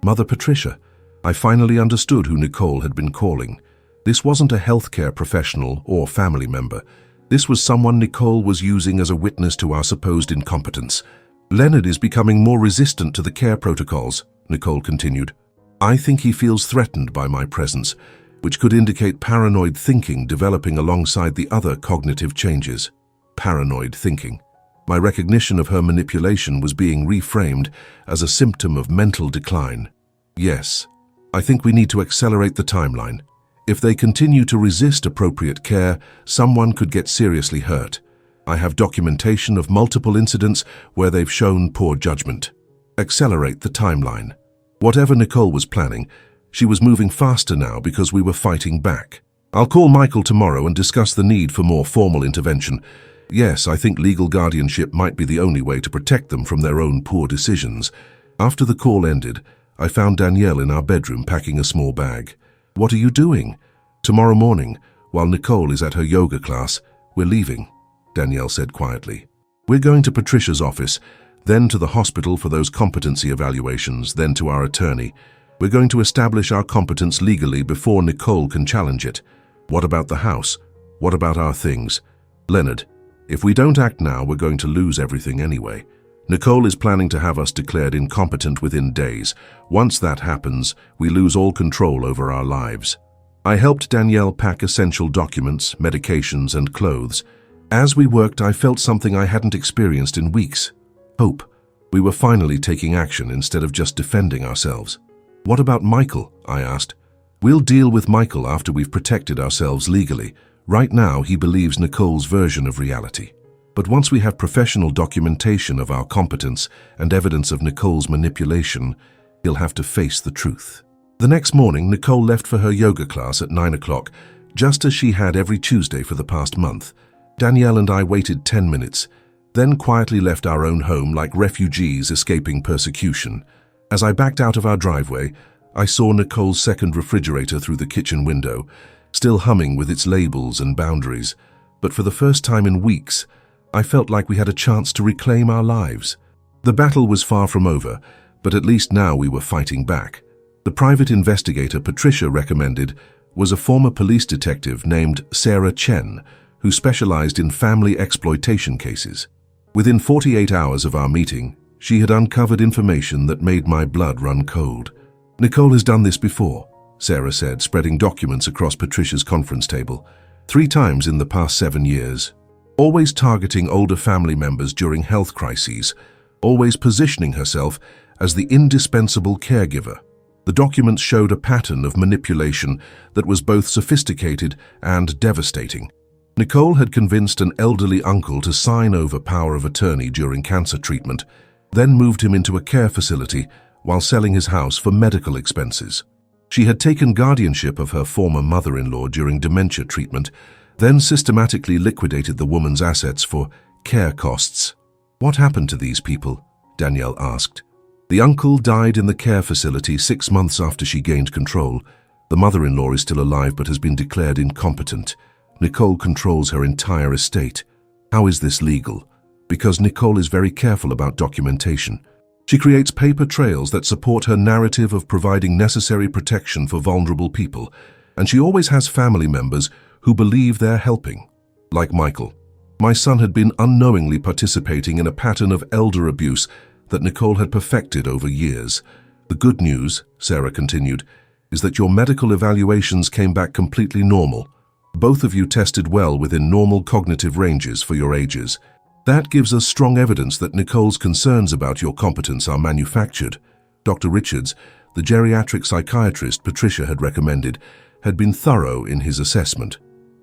"Mother Patricia, I finally understood who Nicole had been calling. This wasn't a healthcare professional or family member. This was someone Nicole was using as a witness to our supposed incompetence. Leonard is becoming more resistant to the care protocols," Nicole continued. "I think he feels threatened by my presence, which could indicate paranoid thinking developing alongside the other cognitive changes." Paranoid thinking. My recognition of her manipulation was being reframed as a symptom of mental decline. "Yes, I think we need to accelerate the timeline. If they continue to resist appropriate care, someone could get seriously hurt. I have documentation of multiple incidents where they've shown poor judgment. Accelerate the timeline." Whatever Nicole was planning, she was moving faster now because we were fighting back. "I'll call Michael tomorrow and discuss the need for more formal intervention. Yes, I think legal guardianship might be the only way to protect them from their own poor decisions." After the call ended, I found Danielle in our bedroom packing a small bag. "What are you doing?" "Tomorrow morning, while Nicole is at her yoga class, we're leaving," Danielle said quietly. "We're going to Patricia's office, then to the hospital for those competency evaluations, then to our attorney. We're going to establish our competence legally before Nicole can challenge it. What about the house? What about our things? Leonard, if we don't act now, we're going to lose everything anyway. Nicole is planning to have us declared incompetent within days. Once that happens, we lose all control over our lives." I helped Danielle pack essential documents, medications, and clothes. As we worked, I felt something I hadn't experienced in weeks. Hope. We were finally taking action instead of just defending ourselves. "What about Michael?" I asked. "We'll deal with Michael after we've protected ourselves legally. Right now, he believes Nicole's version of reality. But once we have professional documentation of our competence and evidence of Nicole's manipulation, he'll have to face the truth." The next morning, Nicole left for her yoga class at 9 o'clock, just as she had every Tuesday for the past month. Danielle and I waited 10 minutes, then quietly left our own home like refugees escaping persecution. As I backed out of our driveway, I saw Nicole's second refrigerator through the kitchen window, still humming with its labels and boundaries. But for the first time in weeks, I felt like we had a chance to reclaim our lives. The battle was far from over, but at least now we were fighting back. The private investigator Patricia recommended was a former police detective named Sarah Chen, who specialized in family exploitation cases. Within 48 hours of our meeting, she had uncovered information that made my blood run cold. "Nicole has done this before," Sarah said, spreading documents across Patricia's conference table. "3 times in the past 7 years. Always targeting older family members during health crises, always positioning herself as the indispensable caregiver." The documents showed a pattern of manipulation that was both sophisticated and devastating. Nicole had convinced an elderly uncle to sign over power of attorney during cancer treatment, then moved him into a care facility while selling his house for medical expenses. She had taken guardianship of her former mother-in-law during dementia treatment, then systematically liquidated the woman's assets for care costs. "What happened to these people?" Danielle asked. "The uncle died in the care facility 6 months after she gained control. The mother-in-law is still alive but has been declared incompetent. Nicole controls her entire estate. How is this legal? Because Nicole is very careful about documentation. She creates paper trails that support her narrative of providing necessary protection for vulnerable people, and she always has family members who believe they're helping. Like Michael. My son had been unknowingly participating in a pattern of elder abuse that Nicole had perfected over years. The good news," Sarah continued, "is that your medical evaluations came back completely normal. Both of you tested well within normal cognitive ranges for your ages. That gives us strong evidence that Nicole's concerns about your competence are manufactured." Dr. Richards, the geriatric psychiatrist Patricia had recommended, had been thorough in his assessment.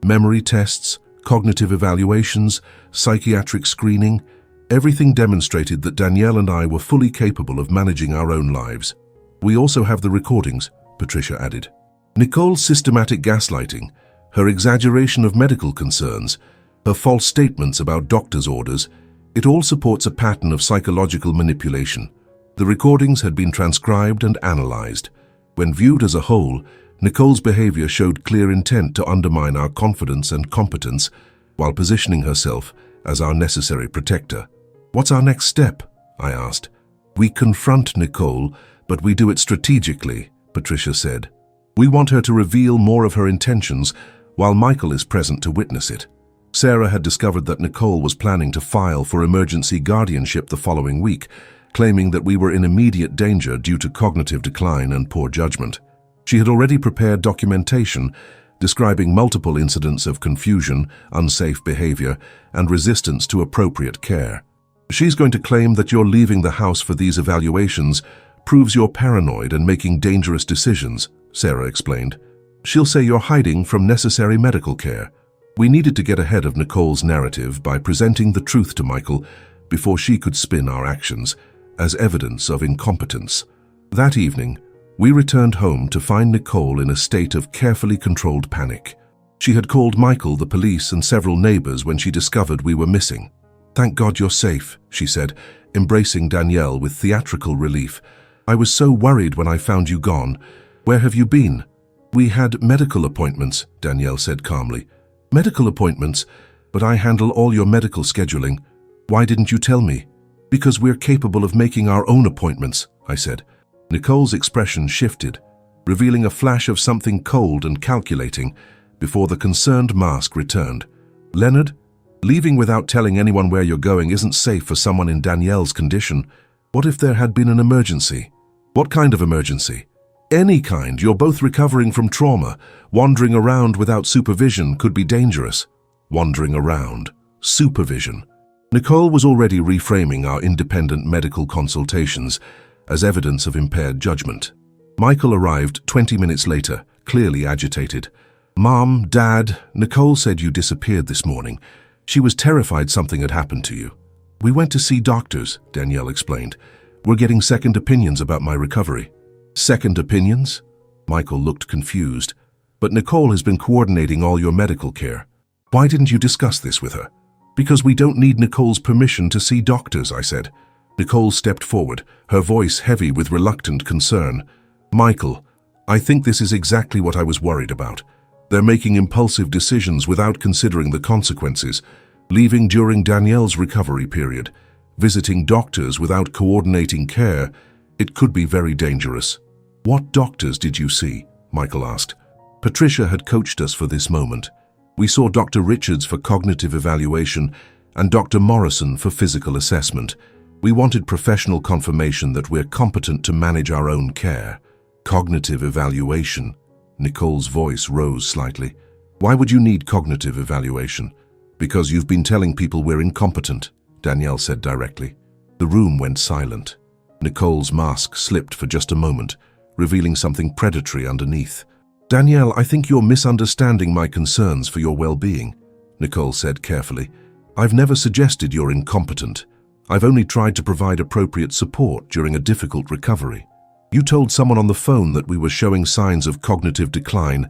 Memory tests, cognitive evaluations, psychiatric screening, everything demonstrated that Danielle and I were fully capable of managing our own lives. "We also have the recordings," Patricia added. Nicole's systematic gaslighting, her exaggeration of medical concerns, her false statements about doctor's orders, it all supports a pattern of psychological manipulation. The recordings had been transcribed and analyzed. When viewed as a whole, Nicole's behavior showed clear intent to undermine our confidence and competence while positioning herself as our necessary protector. "What's our next step?" I asked. "We confront Nicole, but we do it strategically," Patricia said. "We want her to reveal more of her intentions while Michael is present to witness it." Sarah had discovered that Nicole was planning to file for emergency guardianship the following week, claiming that we were in immediate danger due to cognitive decline and poor judgment. She had already prepared documentation describing multiple incidents of confusion, unsafe behavior, and resistance to appropriate care. "She's going to claim that you're leaving the house for these evaluations proves you're paranoid and making dangerous decisions," Sarah explained. "She'll say you're hiding from necessary medical care." We needed to get ahead of Nicole's narrative by presenting the truth to Michael before she could spin our actions as evidence of incompetence. That evening, we returned home to find Nicole in a state of carefully controlled panic. She had called Michael, the police, and several neighbors when she discovered we were missing. "Thank God you're safe," she said, embracing Danielle with theatrical relief. "I was so worried when I found you gone. Where have you been?" "We had medical appointments," Danielle said calmly. "Medical appointments? But I handle all your medical scheduling. Why didn't you tell me?" "Because we're capable of making our own appointments," I said. Nicole's expression shifted, revealing a flash of something cold and calculating before the concerned mask returned. "Leonard, leaving without telling anyone where you're going isn't safe for someone in Danielle's condition. What if there had been an emergency?" "What kind of emergency?" Any kind. You're both recovering from trauma. Wandering around without supervision could be dangerous. Wandering around. Supervision. Nicole was already reframing our independent medical consultations as evidence of impaired judgment. Michael arrived 20 minutes later, clearly agitated. "Mom, Dad, Nicole said you disappeared this morning. She was terrified something had happened to you." "We went to see doctors," Danielle explained. "We're getting second opinions about my recovery." "Second opinions?" Michael looked confused. "But Nicole has been coordinating all your medical care. Why didn't you discuss this with her?" "Because we don't need Nicole's permission to see doctors," I said. Nicole stepped forward, her voice heavy with reluctant concern. "Michael, I think this is exactly what I was worried about. They're making impulsive decisions without considering the consequences, leaving during Danielle's recovery period, visiting doctors without coordinating care. It could be very dangerous." "What doctors did you see?" Michael asked. Patricia had coached us for this moment. We saw Dr. Richards for cognitive evaluation and Dr. Morrison for physical assessment. We wanted professional confirmation that we're competent to manage our own care. Cognitive evaluation. Nicole's voice rose slightly. "Why would you need cognitive evaluation?" "Because you've been telling people we're incompetent," Danielle said directly. The room went silent. Nicole's mask slipped for just a moment, revealing something predatory underneath. "Danielle, I think you're misunderstanding my concerns for your well-being," Nicole said carefully. "I've never suggested you're incompetent. I've only tried to provide appropriate support during a difficult recovery. You told someone on the phone that we were showing signs of cognitive decline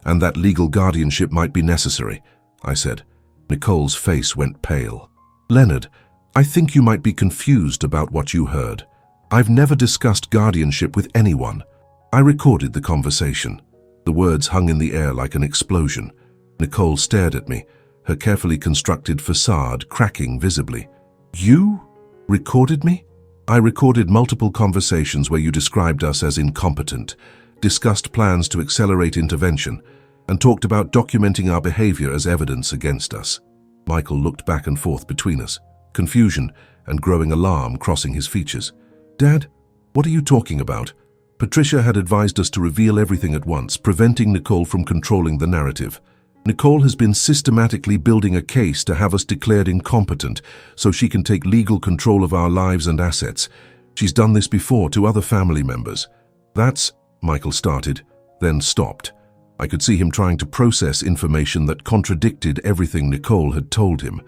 and that legal guardianship might be necessary," I said. Nicole's face went pale. "Leonard, I think you might be confused about what you heard. I've never discussed guardianship with anyone. I recorded the conversation." The words hung in the air like an explosion. Nicole stared at me, her carefully constructed facade cracking visibly. "You recorded me?" "I recorded multiple conversations where you described us as incompetent, discussed plans to accelerate intervention, and talked about documenting our behavior as evidence against us." Michael looked back and forth between us, confusion and growing alarm crossing his features. "Dad, what are you talking about?" Patricia had advised us to reveal everything at once, preventing Nicole from controlling the narrative. "Nicole has been systematically building a case to have us declared incompetent so she can take legal control of our lives and assets. She's done this before to other family members." "That's," Michael started, then stopped. I could see him trying to process information that contradicted everything Nicole had told him.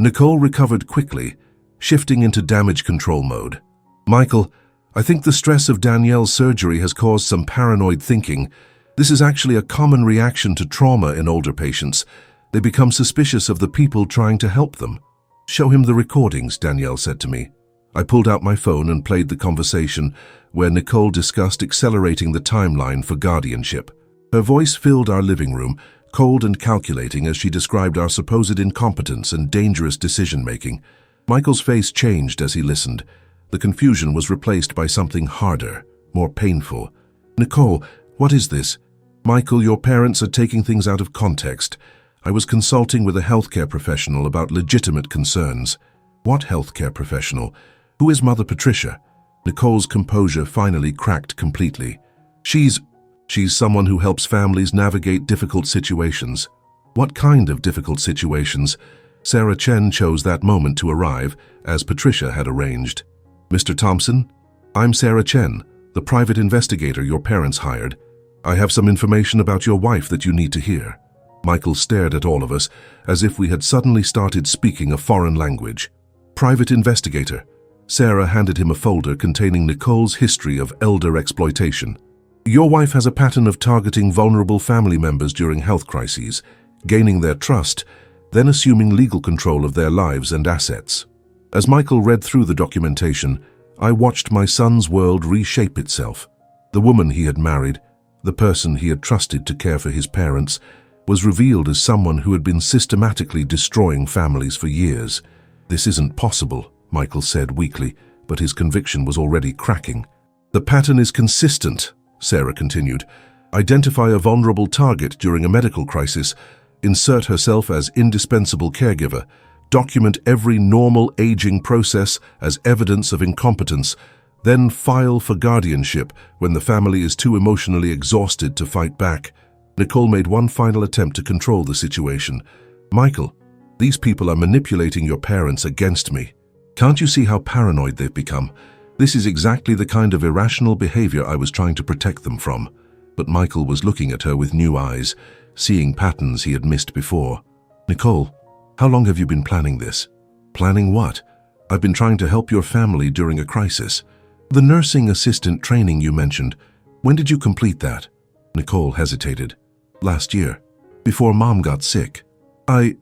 Nicole recovered quickly, shifting into damage control mode. "Michael, I think the stress of Danielle's surgery has caused some paranoid thinking. This is actually a common reaction to trauma in older patients. They become suspicious of the people trying to help them." "Show him the recordings," Danielle said to me. I pulled out my phone and played the conversation where Nicole discussed accelerating the timeline for guardianship. Her voice filled our living room, cold and calculating as she described our supposed incompetence and dangerous decision-making. Michael's face changed as he listened. The confusion was replaced by something harder, more painful. "Nicole, what is this?" "Michael, your parents are taking things out of context. I was consulting with a healthcare professional about legitimate concerns." "What healthcare professional? Who is Mother Patricia?" Nicole's composure finally cracked completely. She's someone who helps families navigate difficult situations." "What kind of difficult situations?" Sarah Chen chose that moment to arrive, as Patricia had arranged. "Mr. Thompson, I'm Sarah Chen, the private investigator your parents hired. I have some information about your wife that you need to hear." Michael stared at all of us, as if we had suddenly started speaking a foreign language. "Private investigator." Sarah handed him a folder containing Nicole's history of elder exploitation. "Your wife has a pattern of targeting vulnerable family members during health crises, gaining their trust, then assuming legal control of their lives and assets." As Michael read through the documentation, I watched my son's world reshape itself. The woman he had married, the person he had trusted to care for his parents, was revealed as someone who had been systematically destroying families for years. "This isn't possible," Michael said weakly, but his conviction was already cracking. "The pattern is consistent," Sarah continued. "Identify a vulnerable target during a medical crisis, insert herself as indispensable caregiver, document every normal aging process as evidence of incompetence, then file for guardianship when the family is too emotionally exhausted to fight back. Nicole made one final attempt to control the situation. "Michael, these people are manipulating your parents against me. Can't you see how paranoid they've become? This is exactly the kind of irrational behavior I was trying to protect them from." But Michael was looking at her with new eyes, seeing patterns he had missed before. "Nicole, how long have you been planning this?" "Planning what?" "I've been trying to help your family during a crisis. The nursing assistant training you mentioned, when did you complete that?" Nicole hesitated. "Last year, before Mom got sick. I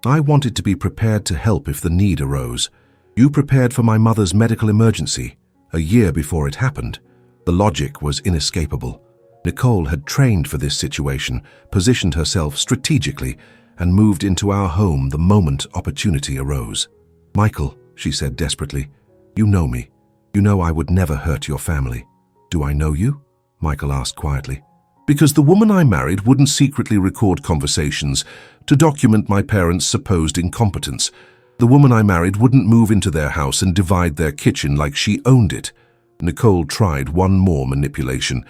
wanted to be prepared to help if the need arose. You prepared for my mother's medical emergency a year before it happened." The logic was inescapable. Nicole had trained for this situation, positioned herself strategically, and moved into our home the moment opportunity arose. "Michael," she said desperately, "you know me. You know I would never hurt your family." "Do I know you?" Michael asked quietly. "Because the woman I married wouldn't secretly record conversations to document my parents' supposed incompetence. The woman I married wouldn't move into their house and divide their kitchen like she owned it." Nicole tried one more manipulation.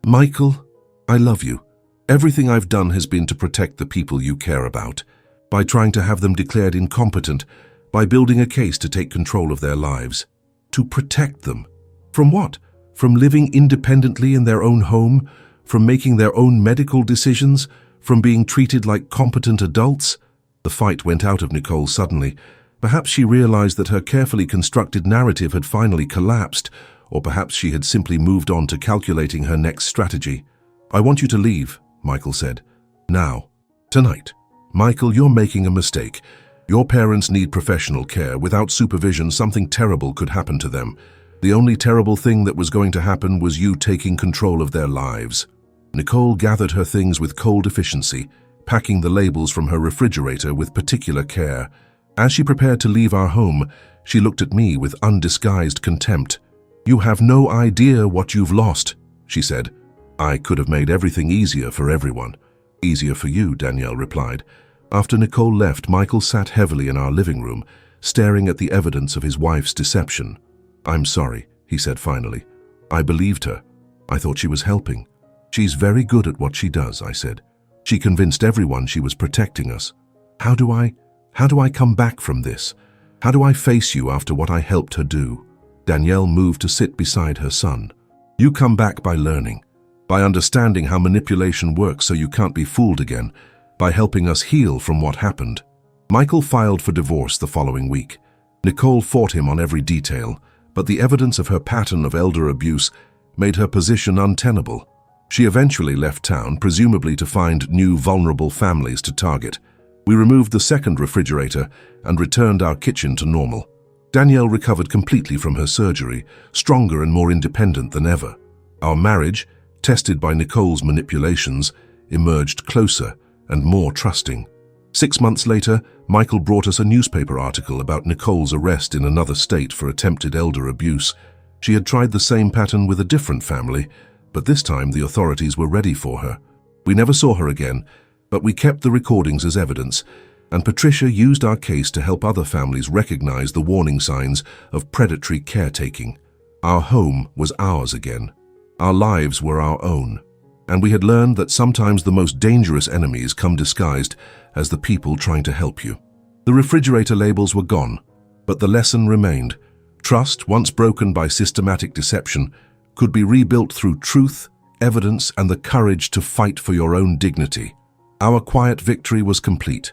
"Michael, I love you. Everything I've done has been to protect the people you care about, by trying to have them declared incompetent, by building a case to take control of their lives. To protect them. From what? From living independently in their own home? From making their own medical decisions? From being treated like competent adults?" The fight went out of Nicole suddenly. Perhaps she realized that her carefully constructed narrative had finally collapsed, or perhaps she had simply moved on to calculating her next strategy. "I want you to leave," Michael said. "Now. Tonight." "Michael, you're making a mistake. Your parents need professional care. Without supervision, something terrible could happen to them. The only terrible thing that was going to happen was you taking control of their lives." Nicole gathered her things with cold efficiency, packing the labels from her refrigerator with particular care. As she prepared to leave our home, she looked at me with undisguised contempt. "You have no idea what you've lost," she said. "I could have made everything easier for everyone." "Easier for you," Danielle replied. After Nicole left, Michael sat heavily in our living room, staring at the evidence of his wife's deception. "I'm sorry," he said finally. "I believed her. I thought she was helping." "She's very good at what she does," I said. "She convinced everyone she was protecting us. How do I come back from this? How do I face you after what I helped her do?" Danielle moved to sit beside her son. "You come back by learning, by understanding how manipulation works so you can't be fooled again, by helping us heal from what happened." Michael filed for divorce the following week. Nicole fought him on every detail, but the evidence of her pattern of elder abuse made her position untenable. She eventually left town, presumably to find new vulnerable families to target. We removed the second refrigerator and returned our kitchen to normal. Danielle recovered completely from her surgery, stronger and more independent than ever. Our marriage, tested by Nicole's manipulations, emerged closer and more trusting. 6 months later, Michael brought us a newspaper article about Nicole's arrest in another state for attempted elder abuse. She had tried the same pattern with a different family, but this time the authorities were ready for her. We never saw her again, but we kept the recordings as evidence, and Patricia used our case to help other families recognize the warning signs of predatory caretaking. Our home was ours again. Our lives were our own. And we had learned that sometimes the most dangerous enemies come disguised as the people trying to help you. The refrigerator labels were gone, but the lesson remained. Trust, once broken by systematic deception, could be rebuilt through truth, evidence, and the courage to fight for your own dignity. Our quiet victory was complete.